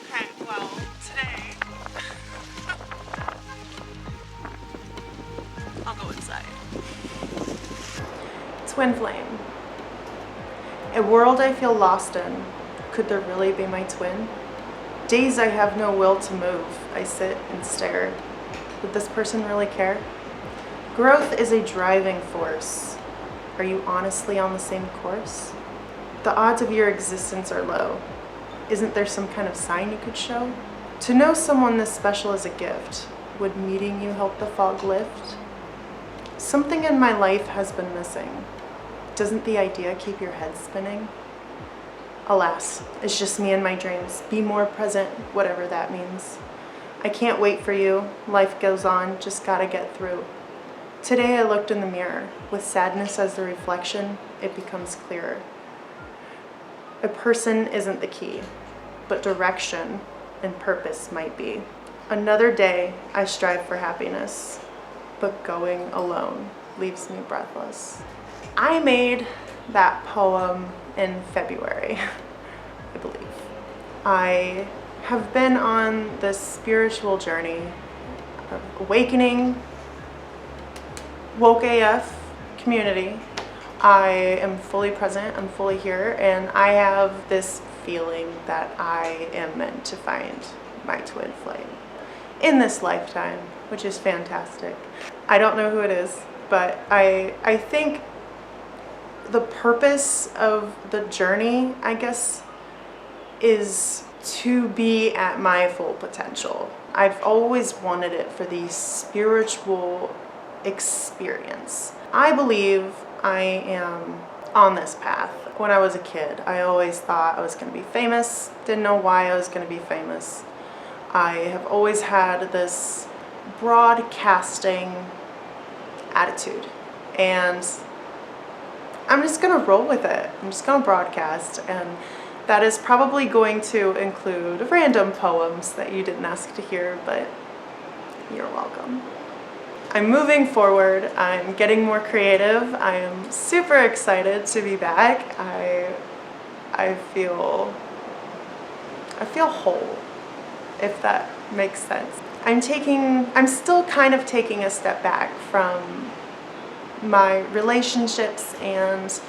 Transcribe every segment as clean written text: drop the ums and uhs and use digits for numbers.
Okay, well, today I'll go inside. Twin flame. A world I feel lost in. Could there really be my twin? Days I have no will to move. I sit and stare. Would this person really care? Growth is a driving force. Are you honestly on the same course? The odds of your existence are low. Isn't there some kind of sign you could show? To know someone this special is a gift. Would meeting you help the fog lift? Something in my life has been missing. Doesn't the idea keep your head spinning? Alas, it's just me and my dreams. Be more present, whatever that means. I can't wait for you. Life goes on, just gotta get through. Today I looked in the mirror. With sadness as the reflection, it becomes clearer. A person isn't the key, but direction and purpose might be. Another day, I strive for happiness, but going alone leaves me breathless. I made that poem in February, I believe. I have been on this spiritual journey of awakening, woke AF community. I am fully present, I'm fully here, and I have this feeling that I am meant to find my twin flame in this lifetime, which is fantastic. I don't know who it is, but I think the purpose of the journey, I guess, is to be at my full potential. I've always wanted it for the spiritual experience. I believe I am on this path. When I was a kid, I always thought I was going to be famous. Didn't know why I was going to be famous. I have always had this broadcasting attitude, and I'm just going to roll with it. I'm just going to broadcast, and that is probably going to include random poems that you didn't ask to hear, but you're welcome. I'm moving forward. I'm getting more creative. I am super excited to be back. I feel whole, if that makes sense. I'm still kind of taking a step back from my relationships and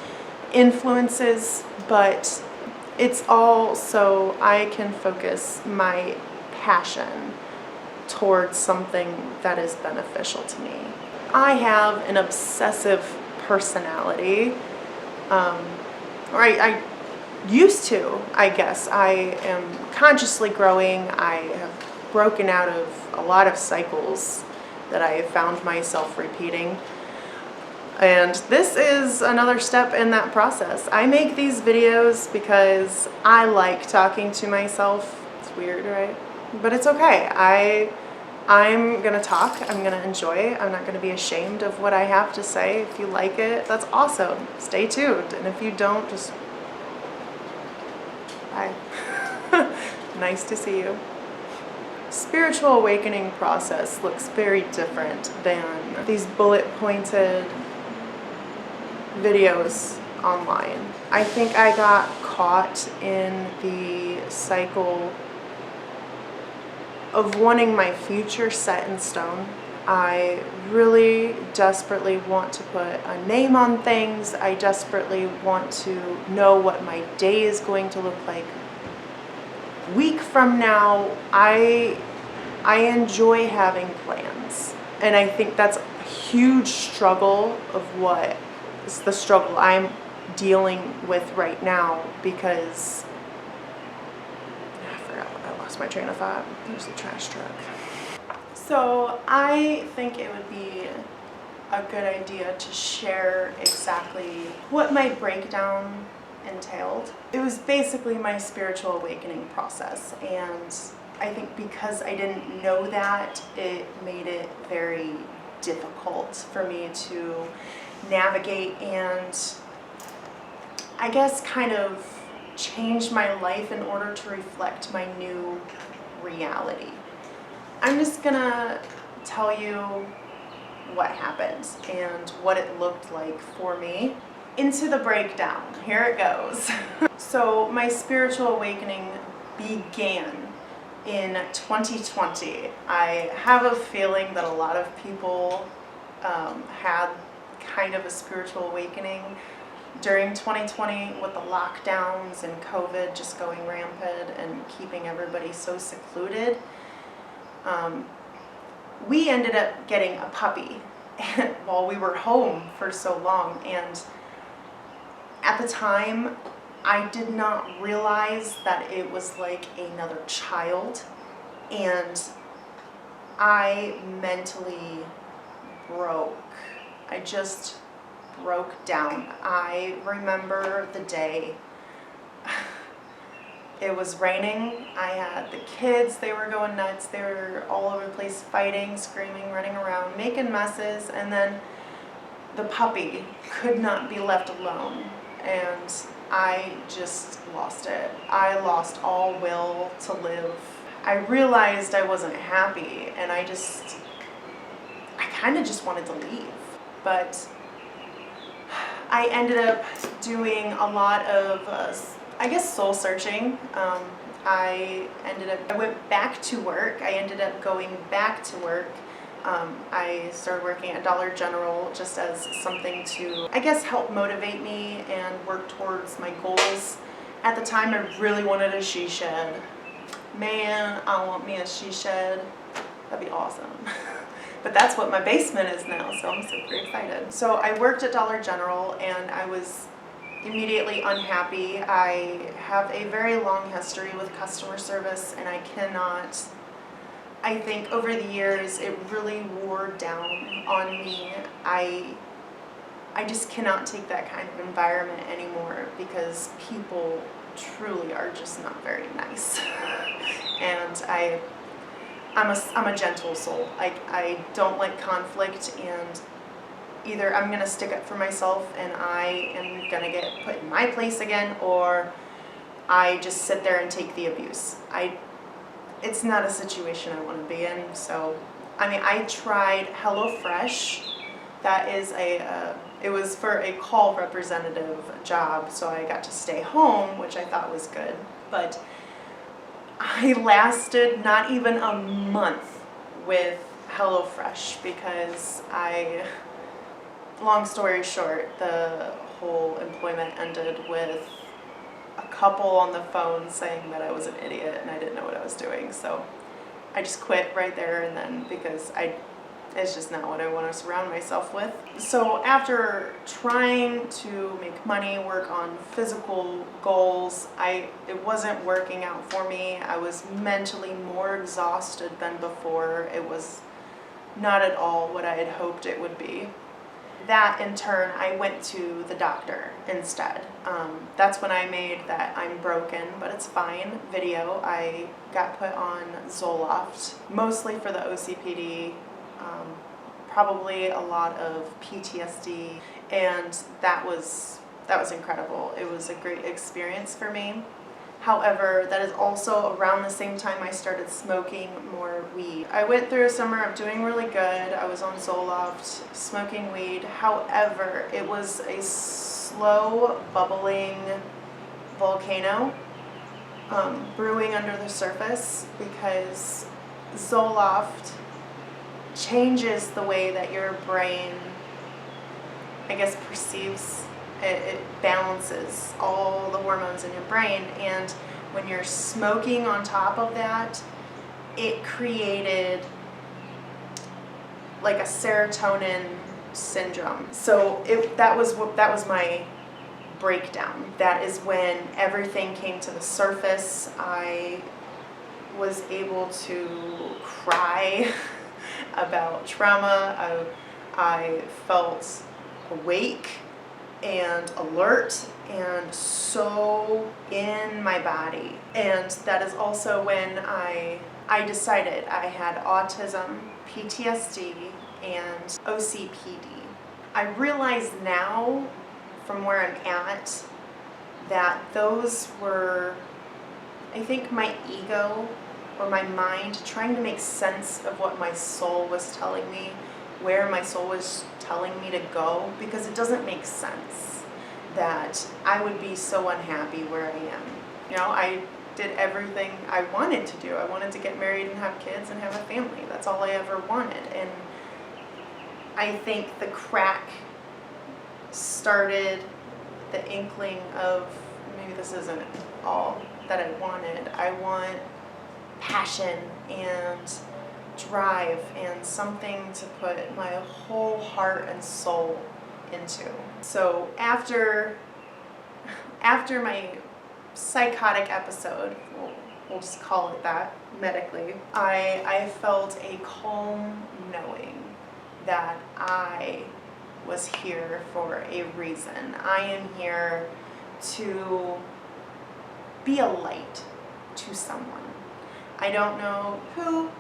influences, but it's all so I can focus my passion towards something that is beneficial to me. I have an obsessive personality, or I used to, I guess. I am consciously growing. I have broken out of a lot of cycles that I have found myself repeating. And this is another step in that process. I make these videos because I like talking to myself. It's weird, right? But it's okay. I'm gonna talk, I'm gonna enjoy it. I'm not gonna be ashamed of what I have to say. If you like it, that's awesome. Stay tuned. And if you don't, just bye. Nice to see you. Spiritual awakening process looks very different than these bullet pointed videos online. I think I got caught in the cycle of wanting my future set in stone. I really desperately want to put a name on things. I desperately want to know what my day is going to look like. A week from now, I enjoy having plans. And I think that's a huge struggle of what is the struggle I'm dealing with right now, because I forgot what I lost my train of thought. There's the trash truck. So I think it would be a good idea to share exactly what my breakdown entailed. It was basically my spiritual awakening process, and I think because I didn't know that, it made it very difficult for me to navigate and I guess kind of change my life in order to reflect my new reality. I'm just gonna tell you what happened and what it looked like for me. into the breakdown. Here it goes. So my spiritual awakening began in 2020. I have a feeling that a lot of people had kind of a spiritual awakening during 2020 with the lockdowns and COVID just going rampant and keeping everybody so secluded. We ended up getting a puppy while we were home for so long, and at the time I did not realize that it was like another child, and I mentally broke. I just broke down. I remember the day. It was raining. I had the kids, they were going nuts. They were all over the place, fighting, screaming, running around, making messes, and then the puppy could not be left alone, and I just lost it. I lost all will to live. I realized I wasn't happy, and I kind of just wanted to leave. But I ended up doing a lot of, I guess, soul searching. I went back to work. I ended up going back to work. I started working at Dollar General just as something to, I guess, help motivate me and work towards my goals. At the time, I really wanted a she shed. Man, I want me a she shed. That'd be awesome. But that's what my basement is now, so I'm super excited. So I worked at Dollar General, and I was immediately unhappy. I have a very long history with customer service, and I think over the years it really wore down on me. I just cannot take that kind of environment anymore because people truly are just not very nice. And I'm a gentle soul. I don't like conflict, and either I'm gonna stick up for myself and I am gonna get put in my place again, or I just sit there and take the abuse. It's not a situation I want to be in. So, I mean, I tried HelloFresh. That is it was for a call representative job, so I got to stay home, which I thought was good. But I lasted not even a month with HelloFresh because long story short, the whole employment ended with a couple on the phone saying that I was an idiot and I didn't know what I was doing. So I just quit right there and then because it's just not what I want to surround myself with. So after trying to make money, work on physical goals, it wasn't working out for me. I was mentally more exhausted than before. It was not at all what I had hoped it would be. That in turn, I went to the doctor instead. That's when I made that I'm broken, but it's fine video. I got put on Zoloft, mostly for the OCPD, probably a lot of PTSD, and that was incredible. It was a great experience for me. However, that is also around the same time I started smoking more weed. I went through a summer of doing really good. I was on Zoloft, smoking weed. However, it was a slow bubbling volcano brewing under the surface because Zoloft changes the way that your brain, I guess, perceives. It balances all the hormones in your brain, and when you're smoking on top of that, it created like a serotonin syndrome. So that was my breakdown. That is when everything came to the surface. I was able to cry about trauma. I felt awake and alert and so in my body. And that is also when I decided I had autism, PTSD, and OCPD. I realize now from where I'm at that those were, I think, my ego or my mind trying to make sense of what my soul was telling me, where my soul was telling me to go, because it doesn't make sense. that I would be so unhappy where I am. You know, I did everything I wanted to do. I wanted to get married and have kids and have a family. That's all I ever wanted. And I think the crack started the inkling of maybe this isn't all that I wanted. I want passion and drive and something to put my whole heart and soul into. So after my psychotic episode, we'll just call it that medically, I felt a calm knowing that I was here for a reason. I am here to be a light to someone. I don't know who,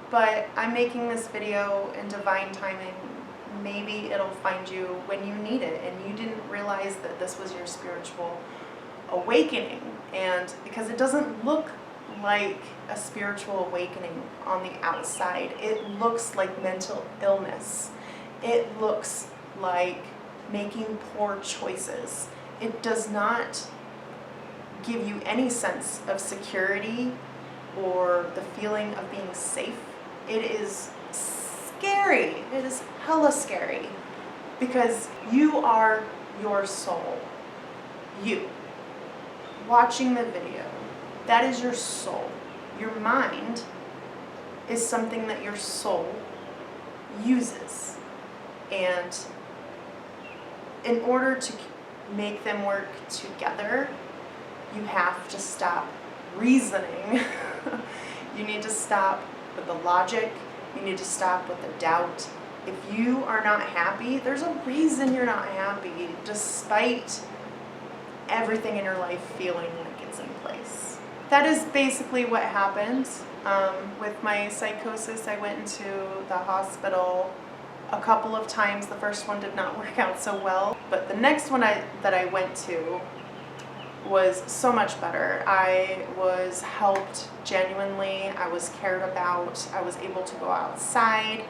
but I'm making this video in divine timing. Maybe it'll find you when you need it and you didn't realize that this was your spiritual awakening. And because it doesn't look like a spiritual awakening on the outside, it looks like mental illness. It looks like making poor choices. It does not give you any sense of security or the feeling of being safe. It is scary. It is hella scary because you are your soul. You. Watching the video, that is your soul. Your mind is something that your soul uses. And in order to make them work together, you have to stop reasoning. You need to stop with the logic. You need to stop with the doubt. If you are not happy, there's a reason you're not happy, despite everything in your life feeling like it's in place. That is basically what happened with my psychosis. I went into the hospital a couple of times. The first one did not work out so well, but the next one that I went to was so much better. I was helped genuinely. I was cared about. I was able to go outside,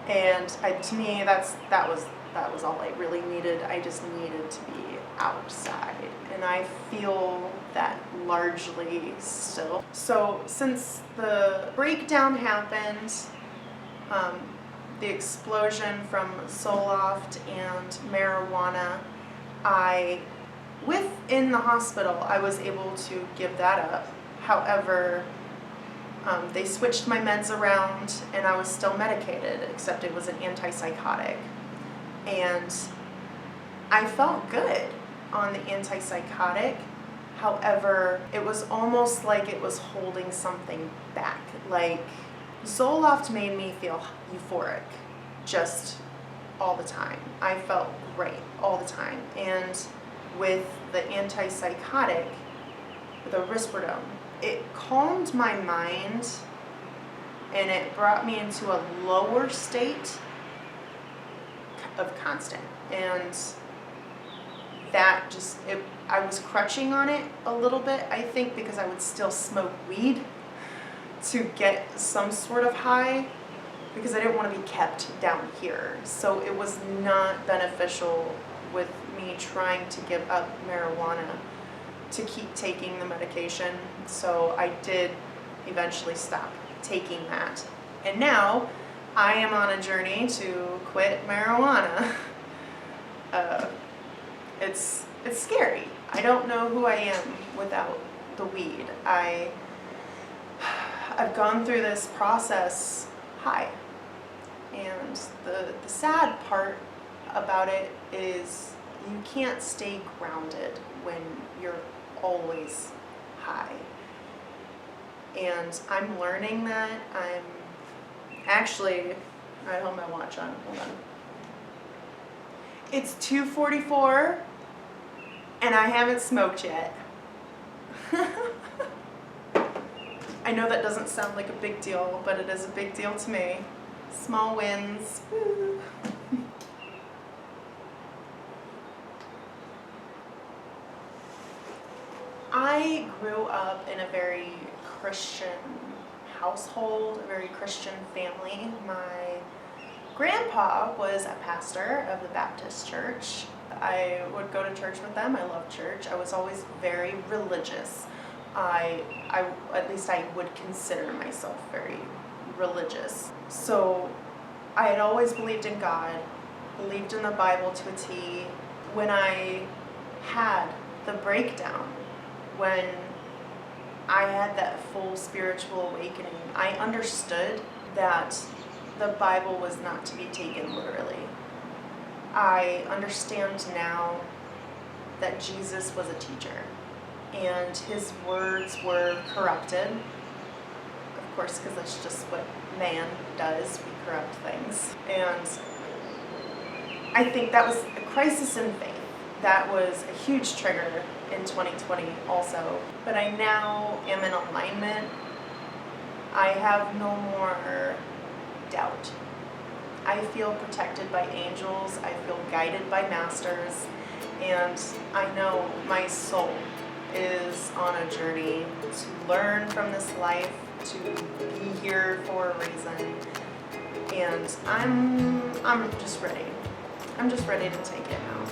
and to me, that was all I really needed. I just needed to be outside, and I feel that largely still. So since the breakdown happened, the explosion from Zoloft and marijuana, within the hospital, I was able to give that up. However, they switched my meds around and I was still medicated, except it was an antipsychotic. And I felt good on the antipsychotic. However, it was almost like it was holding something back. Like, Zoloft made me feel euphoric just all the time. I felt great all the time. And with the antipsychotic, the risperidone, it calmed my mind and it brought me into a lower state of constant. And that just, I was crutching on it a little bit, I think, because I would still smoke weed to get some sort of high, because I didn't want to be kept down here. So it was not beneficial with me trying to give up marijuana to keep taking the medication. So I did eventually stop taking that. And now I am on a journey to quit marijuana. It's scary. I don't know who I am without the weed. I've gone through this process high. And the sad part about it is you can't stay grounded when you're always high. And I'm learning that. I hold my watch on, hold on. It's 2:44 and I haven't smoked yet. I know that doesn't sound like a big deal, but it is a big deal to me. Small wins. Woo. I grew up in a very Christian household, a very Christian family. My Grandpa was a pastor of the Baptist church. I would go to church with them. I loved church. I was always very religious. At least I would consider myself very religious. So I had always believed in God, believed in the Bible to a T. When I had the breakdown, when I had that full spiritual awakening, I understood that the Bible was not to be taken literally. I understand now that Jesus was a teacher and his words were corrupted. Of course, because that's just what man does, we corrupt things. And I think that was a crisis in faith. That was a huge trigger in 2020 also. But I now am in alignment. I have no more doubt. I feel protected by angels. I feel guided by masters. And I know my soul is on a journey to learn from this life, to be here for a reason. And I'm just ready. I'm just ready to take it now.